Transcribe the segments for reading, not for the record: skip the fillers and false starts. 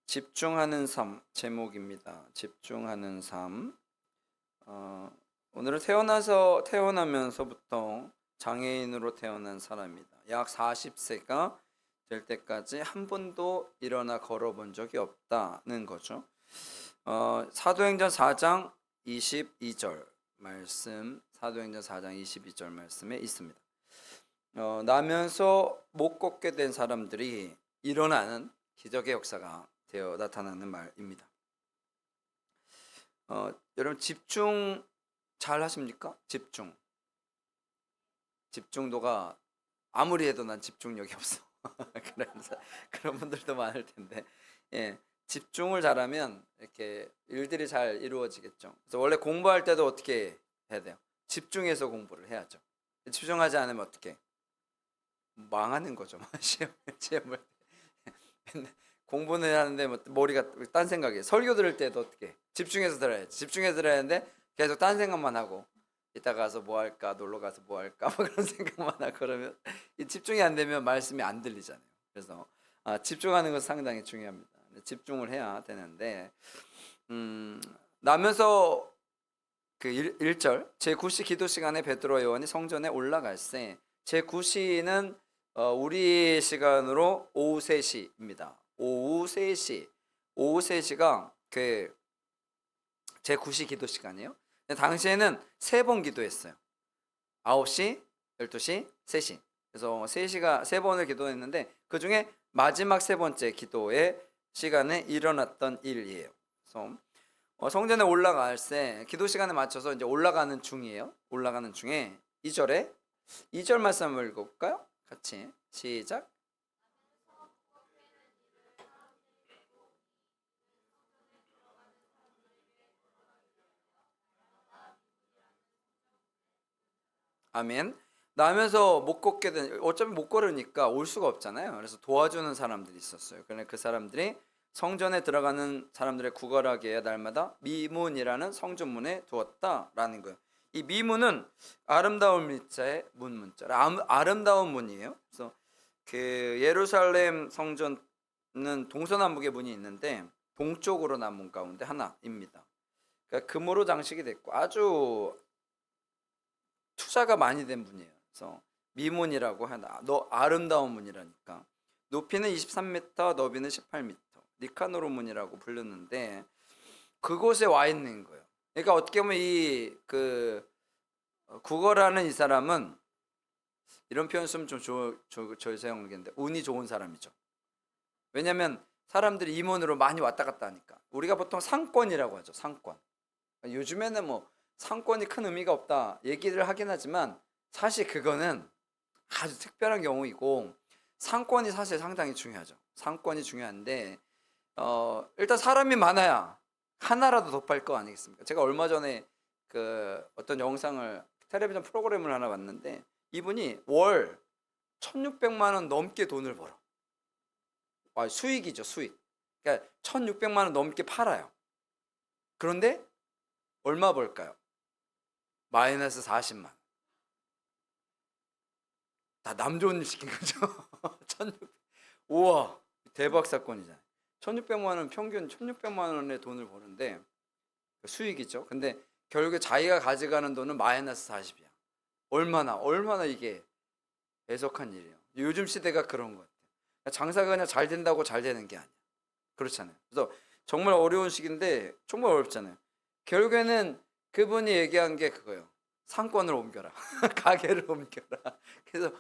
집중하는 삶 제목입니다. 집중하는 삶. 오늘은 태어나면서부터 장애인으로 태어난 사람입니다. 약 40세가 될 때까지 한 번도 일어나 걸어본 적이 없다는 거죠. 사도행전 4장 22절 말씀, 사도행전 4장 22절 말씀에 있습니다. 나면서 못 걷게 된 사람들이 일어나는 기적의 역사가 되어 나타나는 말입니다. 여러분 집중 잘 하십니까? 집중도가 아무리 해도 난 집중력이 없어. 그런 분들도 많을 텐데, 집중을 잘하면 이렇게 일들이 잘 이루어지겠죠. 그래서 원래 공부할 때도 어떻게 해야 돼요? 집중해서 공부를 해야죠. 집중하지 않으면 어떻게? 망하는 거죠. 시험을 공부는 하는데 머리가 딴 생각이에요. 설교 들을 때도 어떻게 집중해서 들어야지. 집중해서 들어야 하는데 계속 딴 생각만 하고 이따 가서 뭐 할까, 놀러 가서 뭐 할까 뭐 그런 생각만 하고 그러면 이 집중이 안 되면 말씀이 안 들리잖아요. 그래서 집중하는 것은 상당히 중요합니다. 집중을 해야 되는데 나면서 그 1절 제9시 기도 시간에 베드로 요한이 성전에 올라갈새 제9시는 우리 시간으로 오후 3시입니다. 오후 3시가 그 제9시 기도 시간이에요. 당시에는 3번 기도했어요. 9시, 12시, 3시. 그래서 3번을 기도했는데 그 중에 마지막 3번째 기도의 시간에 일어났던 일이에요. 그래서 성전에 올라갈 때 기도 시간에 맞춰서 이제 올라가는 중이에요. 올라가는 중에 2절 말씀 한번 읽어볼까요? 같이 시작. 아멘. 나면서 못 걷게 된, 어차피 못 걸으니까 올 수가 없잖아요. 그래서 도와주는 사람들이 있었어요. 그런데 그 사람들이 성전에 들어가는 사람들의 구걸하게 해 날마다 미문이라는 성전문에 두었다라는 거예요. 이 미문은 아름다운 문자의 문자, 아름다운 문이에요. 그래서 그 예루살렘 성전은 동서남북의 문이 있는데 동쪽으로 난 문 가운데 하나입니다. 그러니까 금으로 장식이 됐고 아주 투자가 많이 된 문이에요. 그래서 미문이라고 하나, 아름다운 문이라니까. 높이는 23m, 너비는 18m. 니카노르 문이라고 불렀는데 그곳에 와 있는 거예요. 그러니까 어떻게 보면 이 구걸하는 이 사람은 이런 표현 쓰면 좀 죄송하겠는데 운이 좋은 사람이죠. 왜냐하면 사람들이 이 문으로 많이 왔다 갔다 하니까. 우리가 보통 상권이라고 하죠. 상권. 요즘에는 뭐 상권이 큰 의미가 없다 얘기를 하긴 하지만 사실 그거는 아주 특별한 경우이고 상권이 사실 상당히 중요하죠. 상권이 중요한데 일단 사람이 많아야 하나라도 더 팔 거 아니겠습니까? 제가 얼마 전에 그 어떤 영상을 텔레비전 프로그램을 하나 봤는데 이분이 월 1600만 원 넘게 돈을 벌어. 수익이죠, 수익. 그러니까 1600만 원 넘게 팔아요. 그런데 얼마 벌까요? 마이너스 40만. 다 남 좋은 일 시킨 거죠. 1600. 우와, 대박 사건이잖아요. 1600만 원 평균 1600만 원의 돈을 버는데 수익이죠. 근데 결국에 자기가 가져가는 돈은 마이너스 40이야. 얼마나 이게 애석한 일이에요. 요즘 시대가 그런 것 같아요. 장사가 그냥 잘 된다고 잘 되는 게 아니야. 그렇잖아요. 그래서 정말 어려운 시기인데 정말 어렵잖아요. 결국에는 그분이 얘기한 게 그거예요. 상권을 옮겨라. 가게를 옮겨라. 그래서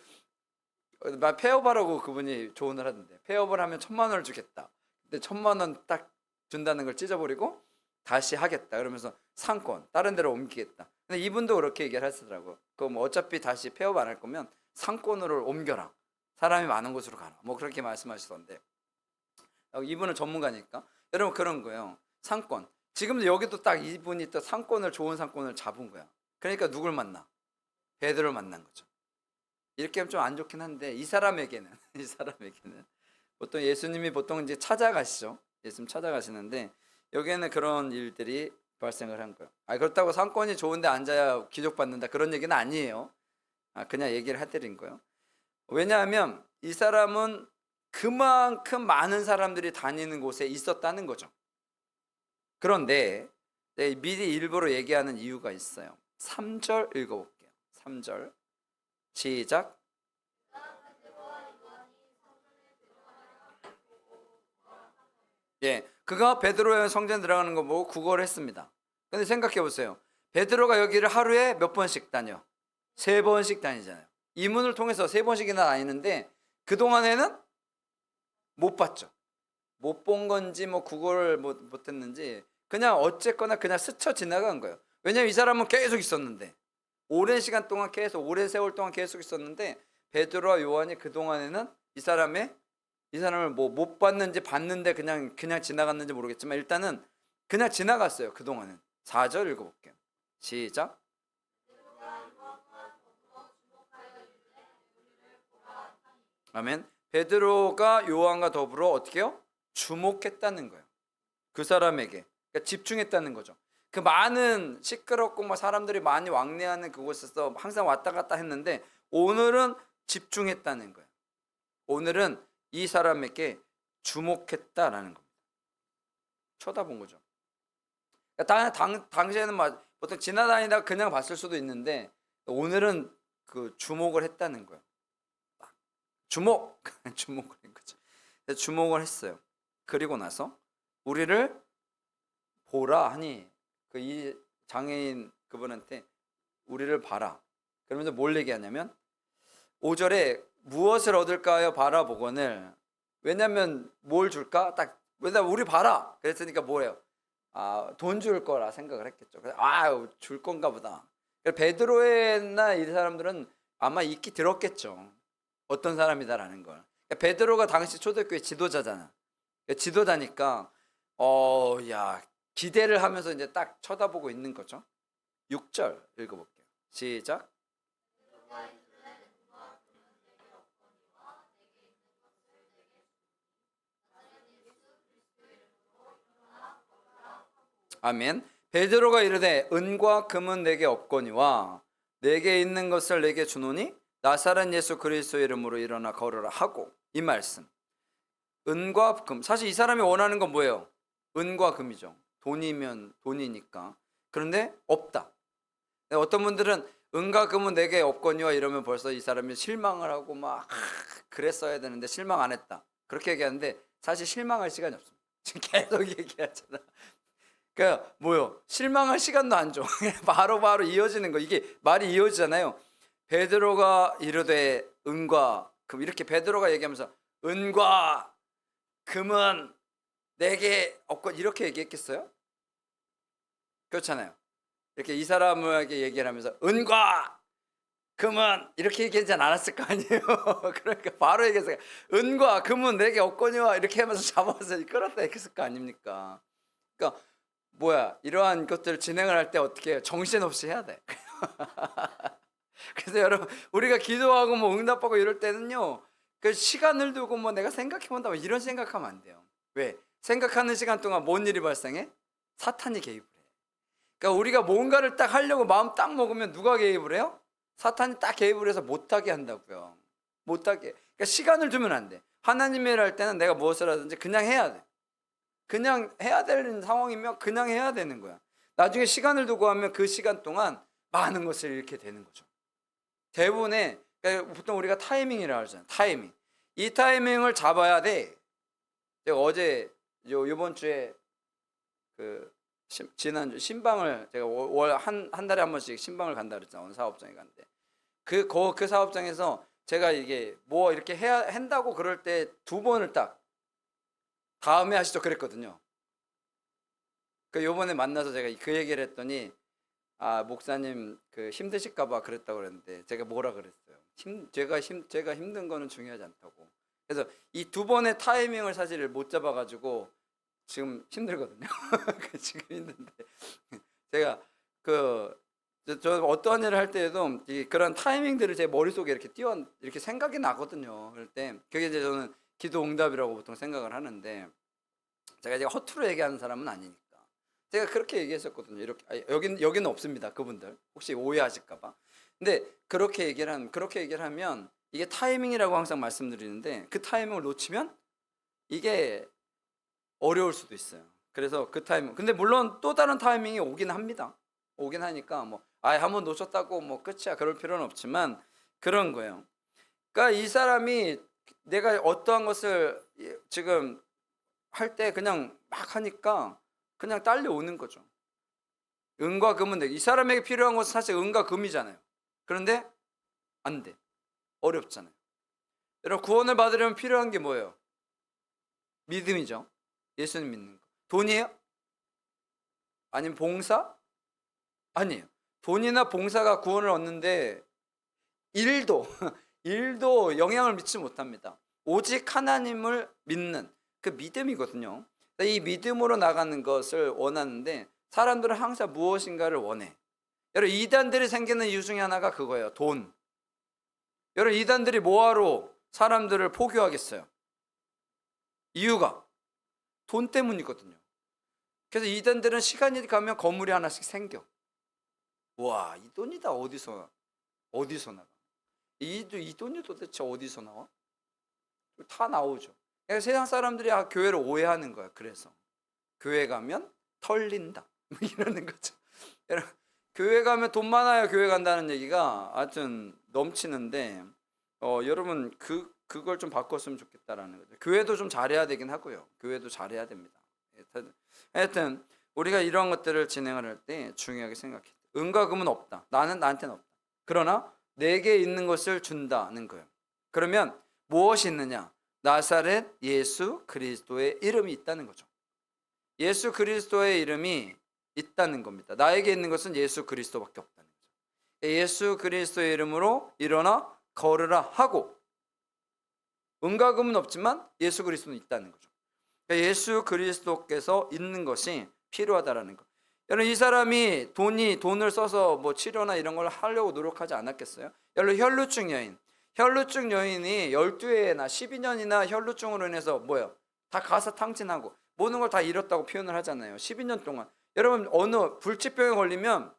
폐업하라고 그분이 조언을 하던데 폐업을 하면 1000만 원을 주겠다. 근데 1000만 원 딱 준다는 걸 찢어버리고 다시 하겠다. 그러면서 상권 다른 데로 옮기겠다. 근데 이분도 그렇게 얘기를 하시더라고. 그럼 어차피 다시 폐업 안 할 거면 상권으로 옮겨라. 사람이 많은 곳으로 가라. 뭐 그렇게 말씀하시던데 이분은 전문가니까 여러분 그런 거예요. 상권. 지금도 여기도 딱 이분이 또 좋은 상권을 잡은 거야. 그러니까 누굴 만나? 베드로를 만난 거죠. 이렇게 하면 좀 안 좋긴 한데 이 사람에게는 보통 예수님이 보통 이제 찾아가시죠. 예수님 찾아가시는데 여기에는 그런 일들이 발생을 한 거예요. 그렇다고 상권이 좋은데 앉아야 기적 받는다 그런 얘기는 아니에요. 그냥 얘기를 해드린 거예요. 왜냐하면 이 사람은 그만큼 많은 사람들이 다니는 곳에 있었다는 거죠. 그런데 미리 일부러 얘기하는 이유가 있어요. 3절 읽어볼게요. 3절 시작. 예, 그가 베드로의 성전에 들어가는 거 보고 구걸을 했습니다. 근데 생각해 보세요. 베드로가 여기를 하루에 몇 번씩 다녀? 3번씩 다니잖아요. 이 문을 통해서 3번씩이나 다니는데 그동안에는 못 봤죠. 못 본 건지 뭐 구걸을 못했는지 그냥 어쨌거나 그냥 스쳐 지나간 거예요. 왜냐면 이 사람은 계속 있었는데, 오랜 시간 동안 계속, 오랜 세월 동안 계속 있었는데 베드로와 요한이 그동안에는 이 사람을 뭐 못 봤는지 봤는데 그냥 지나갔는지 모르겠지만 일단은 그냥 지나갔어요. 그동안은. 4절 읽어볼게요. 시작. 아멘. 베드로가 요한과 더불어 어떻게 해요? 주목했다는 거예요. 그 사람에게. 그러니까 집중했다는 거죠. 그 많은 시끄럽고 막 사람들이 많이 왕래하는 그곳에서 항상 왔다 갔다 했는데 오늘은 집중했다는 거예요. 오늘은 이 사람에게 주목했다라는 겁니다. 쳐다본 거죠. 그러니까 당시에는 막 보통 지나다니다 그냥 봤을 수도 있는데 오늘은 그 주목을 했다는 거예요. 주목을 한 거죠. 주목을 했어요. 그리고 나서 우리를 보라 하니 그 이 장애인 그분한테 우리를 봐라. 그러면서 뭘 얘기하냐면 5절에 무엇을 얻을까요? 바라보거늘. 왜냐면 뭘 줄까? 딱 왜냐면 우리 봐라. 그랬으니까 뭐예요? 돈 줄 거라 생각을 했겠죠. 줄 건가 보다. 베드로나 이 사람들은 아마 익히 들었겠죠. 어떤 사람이다라는 걸. 베드로가 당시 초대교회 지도자잖아. 지도자니까 야 기대를 하면서 이제 딱 쳐다보고 있는 거죠. 6절 읽어볼게요. 시작. 아멘. 베드로가 이르되 은과 금은 내게 없거니와 내게 있는 것을 내게 주노니 나사렛 예수 그리스도의 이름으로 일어나 걸으라 하고, 이 말씀. 은과 금. 사실 이 사람이 원하는 건 뭐예요? 은과 금이죠. 돈이면 돈이니까. 그런데 없다. 어떤 분들은 은과 금은 내게 없거니와 이러면 벌써 이 사람이 실망을 하고 막 그랬어야 되는데 실망 안 했다. 그렇게 얘기하는데 사실 실망할 시간이 없습니다. 지금 계속 얘기하잖아. 그러니까 뭐요? 실망할 시간도 안 줘. 바로 이어지는 거. 이게 말이 이어지잖아요. 베드로가 이르되 은과 금, 이렇게 베드로가 얘기하면서 은과 금은 내게 없고 이렇게 얘기했겠어요? 그렇잖아요. 이렇게 이 사람에게 얘기를 하면서 은과 금은 이렇게 얘기하지 않았을 거 아니에요. 그러니까 바로 얘기해서 은과 금은 내게 없거니와 이렇게 하면서 잡아서 끌었다 했을 거 아닙니까? 그러니까 뭐야, 이러한 것들을 진행을 할 때 어떻게 해요? 정신없이 해야 돼. 그래서 여러분, 우리가 기도하고 뭐 응답하고 이럴 때는요, 그 시간을 두고 뭐 내가 생각해본다 뭐 이런 생각하면 안 돼요. 왜? 생각하는 시간 동안 뭔 일이 발생해? 사탄이 개입을 해. 그러니까 우리가 뭔가를 딱 하려고 마음 딱 먹으면 누가 개입을 해요? 사탄이 딱 개입을 해서 못하게 한다고요. 못하게. 그러니까 시간을 두면 안 돼. 하나님의 일을 할 때는 내가 무엇을 하든지 그냥 해야 돼. 그냥 해야 되는 상황이면 그냥 해야 되는 거야. 나중에 시간을 두고 하면 그 시간 동안 많은 것을 잃게 되는 거죠. 대부분의, 그러니까 보통 우리가 타이밍이라고 하잖아요. 타이밍. 이 타이밍을 잡아야 돼. 제가 어제 이번 주에 지난주 신방을 제가 한 달에 한 번씩 신방을 간다 그랬잖아요. 어느 사업장에 갔는데 그 사업장에서 제가 이게 뭐 이렇게 해야 한다고 그럴 때 2번을 딱 다음에 하시죠 그랬거든요. 그 요번에 만나서 제가 그 얘기를 했더니 목사님 힘드실까봐 그랬다고 그랬는데 제가 뭐라 그랬어요? 제가 힘든 거는 중요하지 않다고. 그래서 이 2번의 타이밍을 사실 못 잡아가지고 지금 힘들거든요. 지금 힘든데 제가 저 어떠한 일을 할 때에도 그런 타이밍들을 제 머릿속에 이렇게 생각이 나거든요. 그럴 때 그게 이제 저는 기도 응답이라고 보통 생각을 하는데, 제가 허투루 얘기하는 사람은 아니니까 제가 그렇게 얘기했었거든요. 이렇게 여기는 없습니다. 그분들 혹시 오해하실까봐. 근데 그렇게 얘기를 하면 이게 타이밍이라고 항상 말씀드리는데 그 타이밍을 놓치면 이게 어려울 수도 있어요. 그래서 그 타이밍. 근데 물론 또 다른 타이밍이 오긴 합니다. 오긴 하니까 뭐 한번 놓쳤다고 뭐 끝이야 그럴 필요는 없지만 그런 거예요. 그러니까 이 사람이 내가 어떠한 것을 지금 할 때 그냥 막 하니까 그냥 딸려오는 거죠. 은과 금은 이 사람에게 필요한 것은 사실 은과 금이잖아요. 그런데 안 돼. 어렵잖아요. 여러분 구원을 받으려면 필요한 게 뭐예요? 믿음이죠. 예수님 믿는 거. 돈이에요? 아니면 봉사? 아니에요. 돈이나 봉사가 구원을 얻는데 일도 일도 영향을 미치지 못합니다. 오직 하나님을 믿는 그 믿음이거든요. 이 믿음으로 나가는 것을 원하는데 사람들은 항상 무엇인가를 원해. 여러분 이단들이 생기는 이유 중에 하나가 그거예요. 돈. 여러분 이단들이 뭐하러 사람들을 포교하겠어요? 이유가 돈 때문이거든요. 그래서 이단들은 시간이 가면 건물이 하나씩 생겨. 와, 이 돈이 다 어디서 나가? 이 돈이 도대체 어디서 나와? 다 나오죠. 그러니까 세상 사람들이 교회를 오해하는 거야. 그래서 교회 가면 털린다 이러는 거죠. 여러분 교회 가면 돈 많아야 교회 간다는 얘기가 하여튼 넘치는데 여러분 그걸 좀 바꿨으면 좋겠다라는 거죠. 교회도 좀 잘해야 되긴 하고요. 교회도 잘해야 됩니다. 하여튼 우리가 이러한 것들을 진행을 할 때 중요하게 생각해. 은과 금은 없다. 나한테는 없다. 그러나 내게 있는 것을 준다는 거예요. 그러면 무엇이 있느냐? 나사렛 예수 그리스도의 이름이 있다는 거죠. 예수 그리스도의 이름이 있다는 겁니다. 나에게 있는 것은 예수 그리스도밖에 없다는 거죠. 예수 그리스도의 이름으로 일어나 걸으라 하고 은과 금은 없지만 예수 그리스도는 있다는 거죠. 예수 그리스도께서 있는 것이 필요하다라는 거. 여러분 이 사람이 돈을 써서 뭐 치료나 이런 걸 하려고 노력하지 않았겠어요? 여러분 혈루증 여인이 12회나 12년이나 혈루증으로 인해서 뭐예요? 다 가사탕진하고 모든 걸 다 잃었다고 표현을 하잖아요. 12년 동안. 여러분 어느 불치병에 걸리면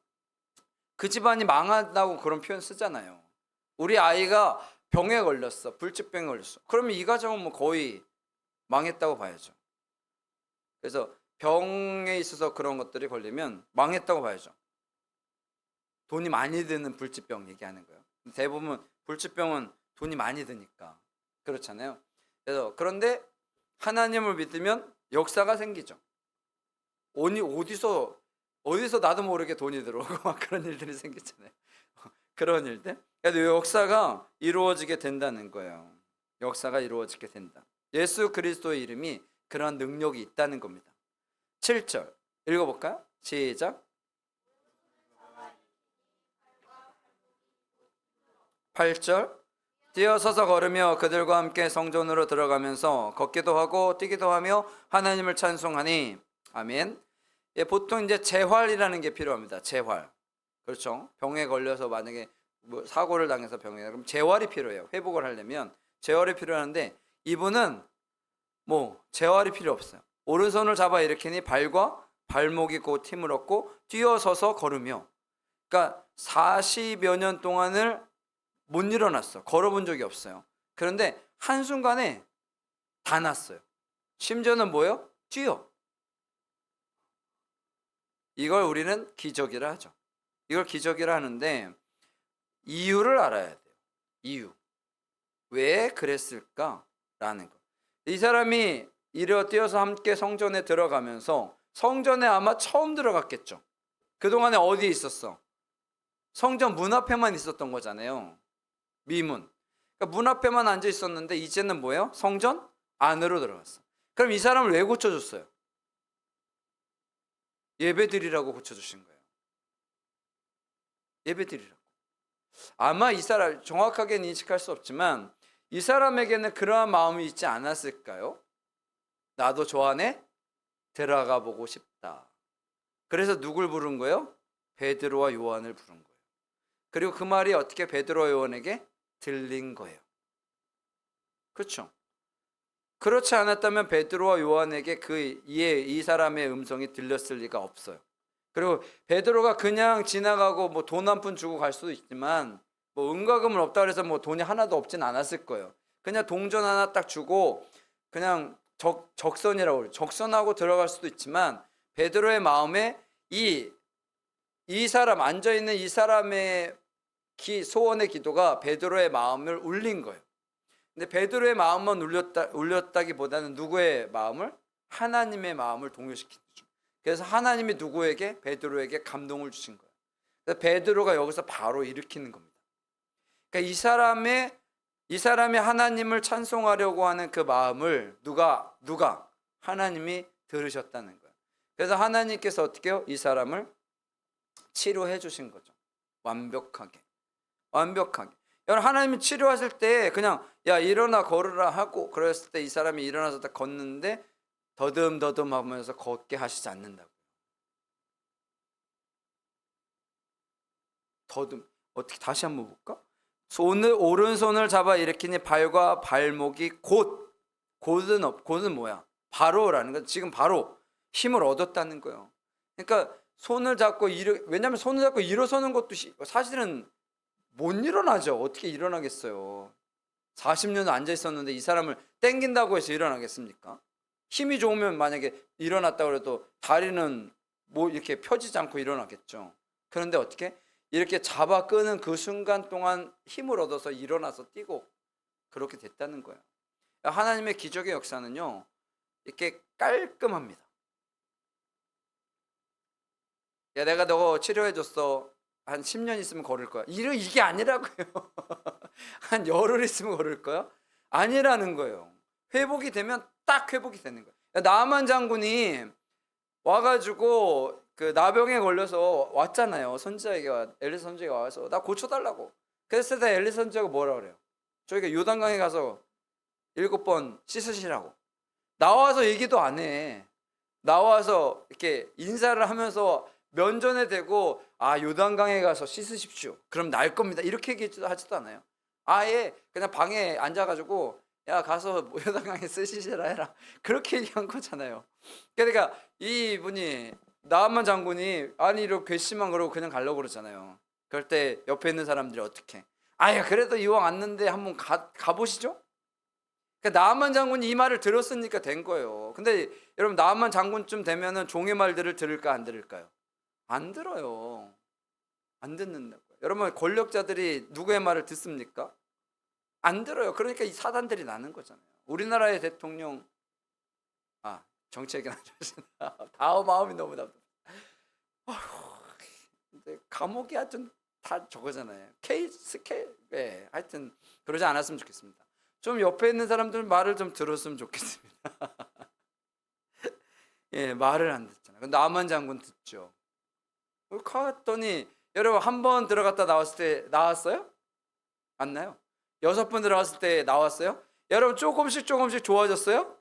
그 집안이 망한다고 그런 표현 쓰잖아요. 우리 아이가 병에 걸렸어. 불치병에 걸렸어. 그러면 이 가정은 뭐 거의 망했다고 봐야죠. 그래서 병에 있어서 그런 것들이 걸리면 망했다고 봐야죠. 돈이 많이 드는 불치병 얘기하는 거예요. 대부분 불치병은 돈이 많이 드니까 그렇잖아요. 그런데 하나님을 믿으면 역사가 생기죠. 어디서 나도 모르게 돈이 들어오고 막 그런 일들이 생기잖아요. 그런 일들. 그래도 역사가 이루어지게 된다는 거예요. 역사가 이루어지게 된다. 예수 그리스도의 이름이 그러한 능력이 있다는 겁니다. 7절 읽어볼까요? 시작. 8절 뛰어서서 걸으며 그들과 함께 성전으로 들어가면서 걷기도 하고 뛰기도 하며 하나님을 찬송하니 아멘. 보통 이제 재활이라는 게 필요합니다. 재활. 그렇죠. 병에 걸려서 만약에 뭐 사고를 당해서 그럼 재활이 필요해요. 회복을 하려면 재활이 필요한데 이분은 뭐 재활이 필요 없어요. 오른손을 잡아 일으키니 발과 발목이 곧 힘을 얻고 뛰어서서 걸으며, 그러니까 40여 년 동안을 못 일어났어. 걸어본 적이 없어요. 그런데 한순간에 다 났어요. 심지어는 뭐예요? 뛰어. 이걸 우리는 기적이라 하죠. 이걸 기적이라 하는데 이유를 알아야 돼요. 이유. 왜 그랬을까라는 거. 이 사람이 뛰어서 함께 성전에 들어가면서 성전에 아마 처음 들어갔겠죠. 그동안에 어디에 있었어? 성전 문 앞에만 있었던 거잖아요. 미문. 그러니까 문 앞에만 앉아 있었는데 이제는 뭐예요? 성전 안으로 들어갔어. 그럼 이 사람을 왜 고쳐줬어요? 예배드리라고 고쳐주신 거예요. 예배드리라고. 아마 이 사람 정확하게는 인식할 수 없지만 이 사람에게는 그러한 마음이 있지 않았을까요? 나도 저 안에 들어가 보고 싶다. 그래서 누굴 부른 거예요? 베드로와 요한을 부른 거예요. 그리고 그 말이 어떻게 베드로와 요한에게 들린 거예요. 그렇죠? 그렇지 않았다면 베드로와 요한에게 이 사람의 음성이 들렸을 리가 없어요. 그리고 베드로가 그냥 지나가고 뭐 돈 한 푼 주고 갈 수도 있지만 뭐 은과금은 없다 그래서 뭐 돈이 하나도 없진 않았을 거예요. 그냥 동전 하나 딱 주고 그냥 적선이라고 그래요. 적선하고 들어갈 수도 있지만 베드로의 마음에 이 사람 앉아 있는 이 사람의 소원의 기도가 베드로의 마음을 울린 거예요. 근데 베드로의 마음만 울렸다기보다는 누구의 마음을? 하나님의 마음을 동요시킨 거죠. 그래서 하나님이 누구에게? 베드로에게 감동을 주신 거예요. 그래서 베드로가 여기서 바로 일으키는 겁니다. 그러니까 이 사람이 하나님을 찬송하려고 하는 그 마음을 누가 하나님이 들으셨다는 거예요. 그래서 하나님께서 어떻게 해요? 이 사람을 치료해 주신 거죠. 완벽하게. 여러분, 하나님이 치료하실 때 그냥 야 일어나 걸으라 하고 그랬을 때 이 사람이 일어나서 딱 걷는데 더듬더듬 하면서 걷게 하시지 않는다고. 어떻게 다시 한번 볼까? 오른손을 잡아 일으키니 발과 발목이 곧은 뭐야? 바로라는 건 지금 바로 힘을 얻었다는 거예요. 그러니까 손을 잡고 왜냐하면 손을 잡고 일어서는 것도 사실은 못 일어나죠. 어떻게 일어나겠어요? 40년 앉아 있었는데 이 사람을 땡긴다고 해서 일어나겠습니까? 힘이 좋으면 만약에 일어났다고 해도 다리는 뭐 이렇게 펴지지 않고 일어나겠죠. 그런데 어떻게? 이렇게 잡아 끄는 그 순간 동안 힘을 얻어서 일어나서 뛰고 그렇게 됐다는 거예요. 하나님의 기적의 역사는요, 이렇게 깔끔합니다. 야, 내가 너 치료해줬어. 한 10년 있으면 걸을 거야. 이게 아니라고요. 한 열흘 있으면 걸을 거야? 아니라는 거예요. 회복이 되면 딱 회복이 되는 거예요. 나만 장군이 와가지고 그 나병에 걸려서 왔잖아요. 엘리 선지자에게 와서 나 고쳐달라고. 그랬을 때 엘리 선지자가 뭐라 그래요? 저희가 요단강에 가서 7번 씻으시라고. 나와서 얘기도 안 해. 나와서 이렇게 인사를 하면서 면전에 대고 요단강에 가서 씻으십시오. 그럼 나을 겁니다. 이렇게 얘기하지도 않아요. 아예 그냥 방에 앉아가지고 야 가서 요단강에 씻으시라 해라. 그렇게 얘기한 거잖아요. 그러니까 이분이 나만 장군이 이렇게 괘씸한 거로 그냥 가려고 그러잖아요. 그럴 때 옆에 있는 사람들이 어떻게? 그래도 이왕 왔는데 한번 가보시죠. 그러니까 나만 장군이 이 말을 들었으니까 된 거예요. 근데 여러분 나만 장군쯤 되면은 종의 말들을 들을까 안 들을까요? 안 들어요. 안 듣는다고요. 여러분 권력자들이 누구의 말을 듣습니까? 안 들어요. 그러니까 이 사단들이 나는 거잖아요. 우리나라의 대통령 정치 얘기는 안 좋으시나? 마음이 너무 답답해. 근데 감옥이 하여튼 다 저거잖아요. 하여튼 그러지 않았으면 좋겠습니다. 좀 옆에 있는 사람들 말을 좀 들었으면 좋겠습니다. 예, 말을 안 듣잖아요. 나만 장군 듣죠. 갔더니 여러분 한 번 들어갔다 나왔을 때 나왔어요? 안 나요? 6번 들어갔을 때 나왔어요? 여러분 조금씩 좋아졌어요?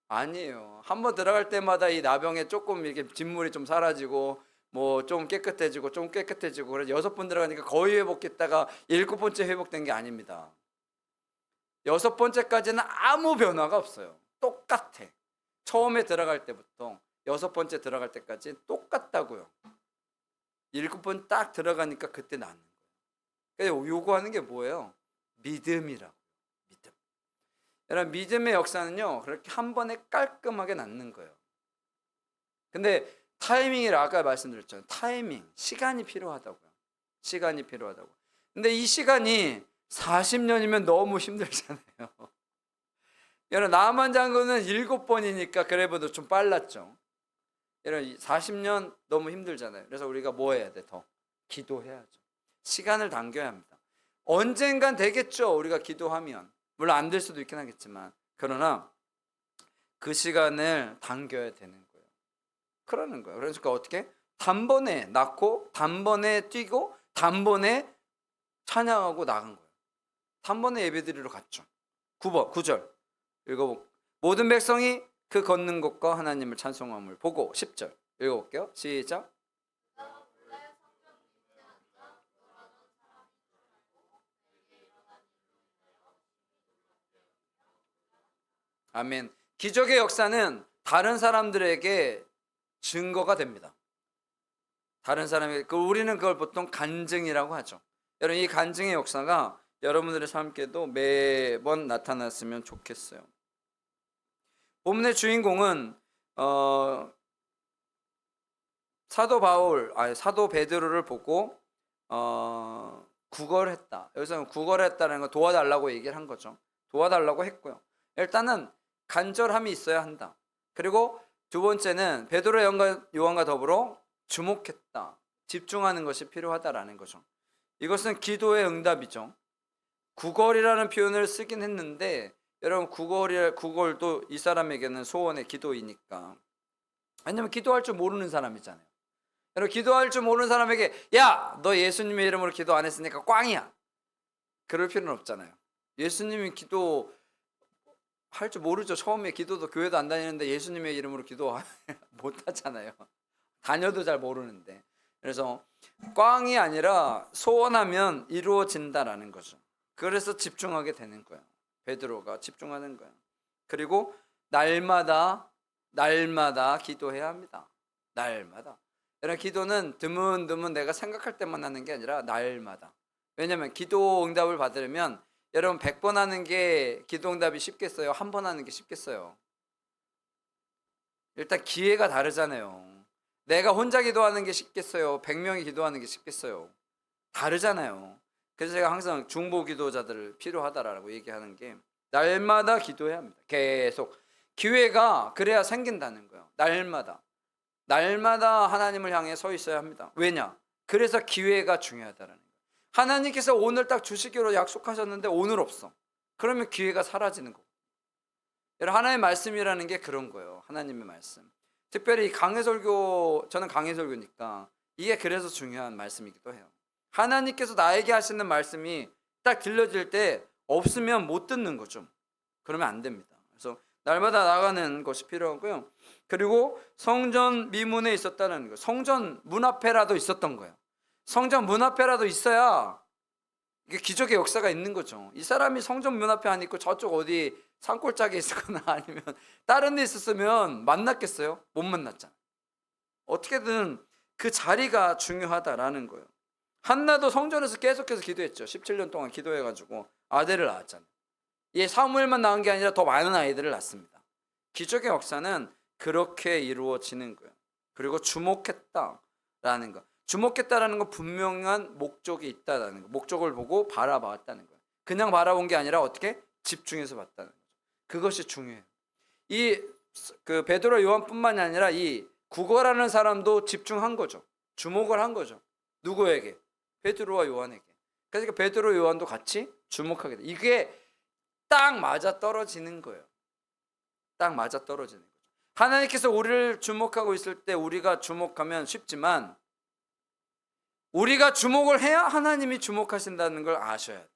아니에요. 한 번 들어갈 때마다 이 나병에 조금 이렇게 진물이 좀 사라지고 뭐 좀 깨끗해지고 그래서 6번 들어가니까 거의 회복했다가 7번째 회복된 게 아닙니다. 6번째까지는 아무 변화가 없어요. 똑같아. 처음에 들어갈 때부터 6번째 들어갈 때까지 똑같다고요. 7번 딱 들어가니까 그때 낫는 거예요. 그러니까 요구하는 게 뭐예요? 믿음이라고. 믿음. 여러분 믿음의 역사는요 그렇게 한 번에 깔끔하게 낫는 거예요. 근데 타이밍이라 아까 말씀드렸잖아요. 타이밍, 시간이 필요하다고요. 근데 이 시간이 40년이면 너무 힘들잖아요. 여러분 나만 장군은 7번이니까 그래도 좀 빨랐죠. 여러분 40년 너무 힘들잖아요. 그래서 우리가 뭐 해야 돼? 더 기도해야죠. 시간을 당겨야 합니다. 언젠간 되겠죠. 우리가 기도하면 물론 안 될 수도 있긴 하겠지만 그러나 그 시간을 당겨야 되는 거예요. 그러는 거예요. 그러니까 어떻게? 단번에 낳고 단번에 뛰고 단번에 찬양하고 나간 거예요. 단번에 예배드리러 갔죠. 9절 읽어볼게요. 모든 백성이 그 걷는 것과 하나님을 찬송함을 보고 10절 읽어볼게요. 시작. 아멘. 기적의 역사는 다른 사람들에게 증거가 됩니다. 다른 사람에게 우리는 그걸 보통 간증이라고 하죠. 여러분, 이 간증의 역사가 여러분들의 삶께도 매번 나타났으면 좋겠어요. 본문의 주인공은 사도 베드로를 보고 구걸했다. 여기서는 구걸했다는 거 도와달라고 얘기를 한 거죠. 도와달라고 했고요. 일단은 간절함이 있어야 한다. 그리고 두 번째는 베드로 요한과 더불어 주목했다. 집중하는 것이 필요하다라는 거죠. 이것은 기도의 응답이죠. 구걸이라는 표현을 쓰긴 했는데 여러분, 구걸도 이 사람에게는 소원의 기도이니까. 왜냐면 기도할 줄 모르는 사람이잖아요. 여러분, 기도할 줄 모르는 사람에게 야, 너 예수님의 이름으로 기도 안 했으니까 꽝이야, 그럴 필요는 없잖아요. 예수님이 기도 할 줄 모르죠. 처음에 기도도 교회도 안 다니는데 예수님의 이름으로 기도 못 하잖아요. 다녀도 잘 모르는데. 그래서 꽝이 아니라 소원하면 이루어진다라는 거죠. 그래서 집중하게 되는 거예요. 베드로가 집중하는 거예요. 그리고 날마다 기도해야 합니다. 날마다. 여러분, 기도는 드문드문 내가 생각할 때만 하는 게 아니라 날마다. 왜냐하면 기도 응답을 받으려면 여러분 100번 하는 게 기도 응답이 쉽겠어요? 한 번 하는 게 쉽겠어요? 일단 기회가 다르잖아요. 내가 혼자 기도하는 게 쉽겠어요? 100명이 기도하는 게 쉽겠어요? 다르잖아요. 그래서 제가 항상 중보 기도자들을 필요하다라고 얘기하는 게 날마다 기도해야 합니다. 계속 기회가 그래야 생긴다는 거예요. 날마다 하나님을 향해 서 있어야 합니다. 왜냐? 그래서 기회가 중요하다는 거예요. 하나님께서 오늘 딱 주시기로 약속하셨는데 오늘 없어. 그러면 기회가 사라지는 거고. 여러분, 하나님의 말씀이라는 게 그런 거예요. 하나님의 말씀. 특별히 강해설교, 저는 강해설교니까 이게 그래서 중요한 말씀이기도 해요. 하나님께서 나에게 하시는 말씀이 딱 들려질 때 없으면 못 듣는 거죠. 그러면 안 됩니다. 그래서 날마다 나가는 것이 필요하고요. 그리고 성전 미문에 있었다는 거, 성전 문 앞에라도 있었던 거예요. 성전 문 앞에라도 있어야 이게 기적의 역사가 있는 거죠. 이 사람이 성전 문 앞에 안 있고 저쪽 어디 산골짜기에 있거나 아니면 다른 데 있었으면 만났겠어요? 못 만났잖아요. 어떻게든 그 자리가 중요하다라는 거예요. 한나도 성전에서 계속해서 기도했죠. 17년 동안 기도해가지고 아들을 낳았잖아요. 이 사무엘만 낳은 게 아니라 더 많은 아이들을 낳습니다. 기적의 역사는 그렇게 이루어지는 거예요. 그리고 주목했다라는 거. 주목했다라는 건 분명한 목적이 있다라는 거. 목적을 보고 바라봤다는 거예요. 그냥 바라본 게 아니라 어떻게 집중해서 봤다는 거죠. 그것이 중요해요. 그 베드로 요한뿐만이 아니라 이 구걸하는 사람도 집중한 거죠. 주목을 한 거죠. 누구에게? 베드로와 요한에게. 그러니까 베드로 요한도 같이 주목하게 돼. 이게 딱 맞아 떨어지는 거예요. 딱 맞아 떨어지는 거죠. 하나님께서 우리를 주목하고 있을 때 우리가 주목하면 쉽지만 우리가 주목을 해야 하나님이 주목하신다는 걸 아셔야 돼요.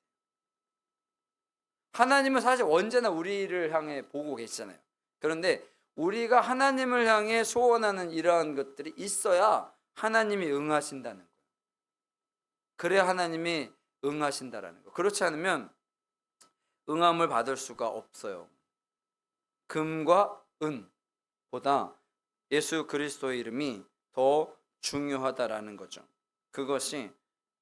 하나님은 사실 언제나 우리를 향해 보고 계시잖아요. 그런데 우리가 하나님을 향해 소원하는 이러한 것들이 있어야 하나님이 응하신다는 거예요. 그래야 하나님이 응하신다라는 거. 그렇지 않으면 응함을 받을 수가 없어요. 금과 은보다 예수 그리스도의 이름이 더 중요하다라는 거죠. 그것이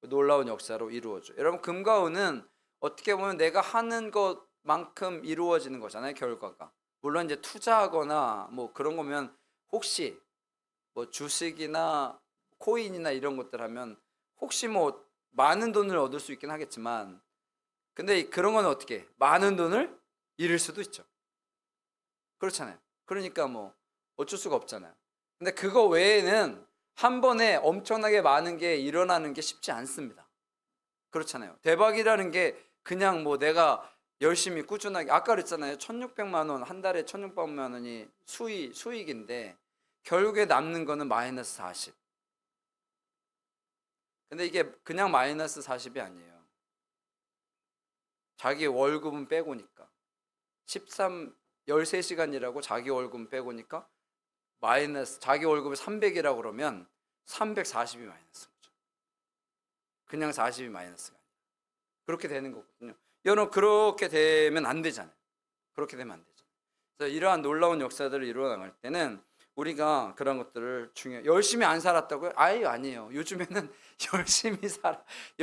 놀라운 역사로 이루어져요. 여러분, 금과 은은 어떻게 보면 내가 하는 것만큼 이루어지는 거잖아요. 결과가. 물론 이제 투자하거나 뭐 그런 거면 혹시 뭐 주식이나 코인이나 이런 것들 하면 혹시 뭐 많은 돈을 얻을 수 있긴 하겠지만, 근데 그런 건 어떻게 많은 돈을 잃을 수도 있죠. 그렇잖아요. 그러니까 뭐 어쩔 수가 없잖아요. 근데 그거 외에는 한 번에 엄청나게 많은 게 일어나는 게 쉽지 않습니다. 그렇잖아요. 대박이라는 게 그냥 뭐 내가 열심히 꾸준하게, 아까 그랬잖아요. 1600만 원, 한 달에 1600만 원이 수익인데 결국에 남는 거는 마이너스 40. 근데 이게 그냥 마이너스 40이 아니에요. 자기 월급은 빼고니까 13시간 일하고 자기 월급은 빼고니까 마이너스, 자기 월급이 300이라고 그러면 340이 마이너스인 거죠. 그냥 40이 마이너스가 아니에요. 그렇게 되는 거거든요. 여러분, 그렇게 되면 안 되잖아요. 그렇게 되면 안 되죠. 그래서 이러한 놀라운 역사들을 이루어 나갈 때는 우리가 그런 것들을 열심히 안 살았다고요? 아니에요. 요즘에는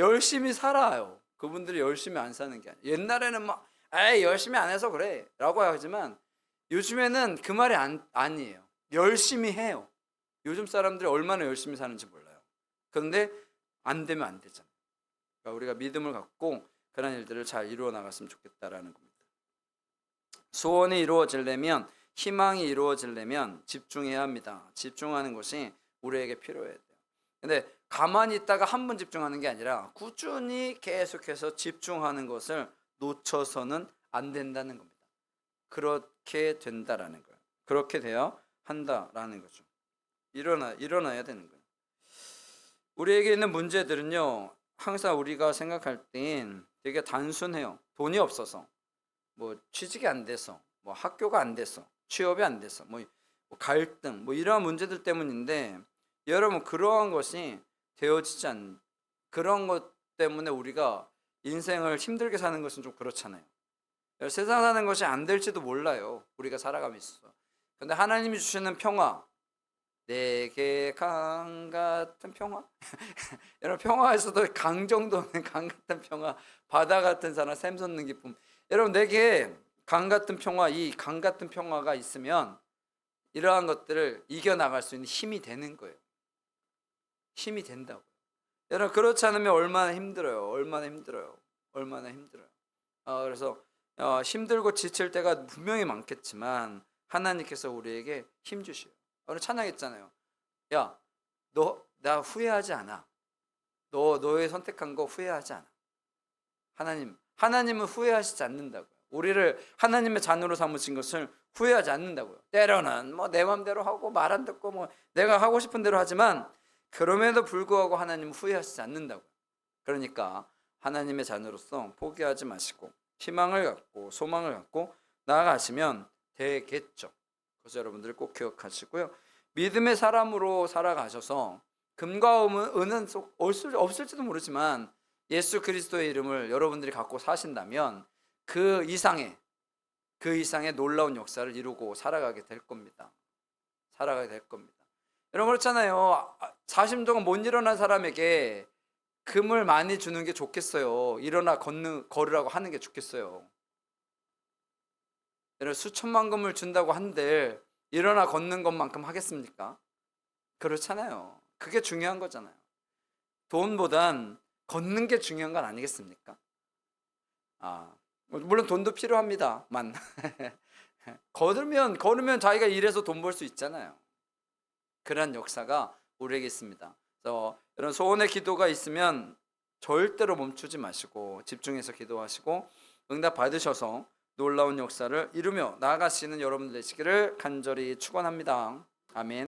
열심히 살아요. 그분들이 열심히 안 사는 게 아니에요. 옛날에는 막 열심히 안 해서 그래 라고 하지만 요즘에는 그 말이 아니에요. 열심히 해요. 요즘 사람들이 얼마나 열심히 사는지 몰라요. 그런데 안 되면 안 되잖아요. 그러니까 우리가 믿음을 갖고 그런 일들을 잘 이루어 나갔으면 좋겠다라는 겁니다. 소원이 이루어지려면, 희망이 이루어지려면 집중해야 합니다. 집중하는 것이 우리에게 필요해야 돼요. 근데 가만히 있다가 한 번 집중하는 게 아니라 꾸준히 계속해서 집중하는 것을 놓쳐서는 안 된다는 겁니다. 그렇게 된다라는 거예요. 그렇게 되어 한다라는 거죠. 일어나야 되는 거예요. 우리에게 있는 문제들은요, 항상 우리가 생각할 땐 되게 단순해요. 돈이 없어서, 뭐 취직이 안 돼서, 뭐 학교가 안 돼서, 취업이 안 돼서, 뭐 갈등, 뭐 이러한 문제들 때문인데, 여러분 그러한 것이 되어지지 않는, 그런 것 때문에 우리가 인생을 힘들게 사는 것은 좀 그렇잖아요. 세상 사는 것이 안 될지도 몰라요. 우리가 살아가면서. 근데 하나님이 주시는 평화, 내게 강 같은 평화? 여러분 평화에서도 강 정도는 강 같은 평화, 바다 같은 사랑, 샘 솟는 기쁨. 여러분 내게 강 같은 평화, 이 강 같은 평화가 있으면 이러한 것들을 이겨나갈 수 있는 힘이 되는 거예요. 힘이 된다고. 여러분 그렇지 않으면 얼마나 힘들어요. 그래서 힘들고 지칠 때가 분명히 많겠지만 하나님께서 우리에게 힘 주셔요. 오늘 찬양했잖아요. 야, 나 후회하지 않아. 너의 선택한 거 후회하지 않아. 하나님은 후회하시지 않는다고요. 우리를 하나님의 자녀로 삼으신 것을 후회하지 않는다고요. 때로는 뭐 내 맘대로 하고 말 안 듣고 뭐 내가 하고 싶은 대로 하지만 그럼에도 불구하고 하나님은 후회하시지 않는다고요. 그러니까 하나님의 자녀로서 포기하지 마시고 희망을 갖고 소망을 갖고 나아가시면 되겠죠. 그래서 여러분들 꼭 기억하시고요. 믿음의 사람으로 살아가셔서 금과 은은 없을지도 모르지만 예수 그리스도의 이름을 여러분들이 갖고 사신다면 그 이상의 놀라운 역사를 이루고 살아가게 될 겁니다. 여러분 그렇잖아요. 40년 동안 못 일어난 사람에게 금을 많이 주는 게 좋겠어요? 일어나 걸으라고 하는 게 좋겠어요? 여러분 수천만 금을 준다고 한들 일어나 걷는 것만큼 하겠습니까? 그렇잖아요. 그게 중요한 거잖아요. 돈보단 걷는 게 중요한 건 아니겠습니까? 물론 돈도 필요합니다만 걸으면 자기가 일해서 돈 벌 수 있잖아요. 그런 역사가 우리에게 있습니다. 그래서 이런 소원의 기도가 있으면 절대로 멈추지 마시고 집중해서 기도하시고 응답 받으셔서 놀라운 역사를 이루며 나아가시는 여러분들 되시기를 간절히 축원합니다. 아멘.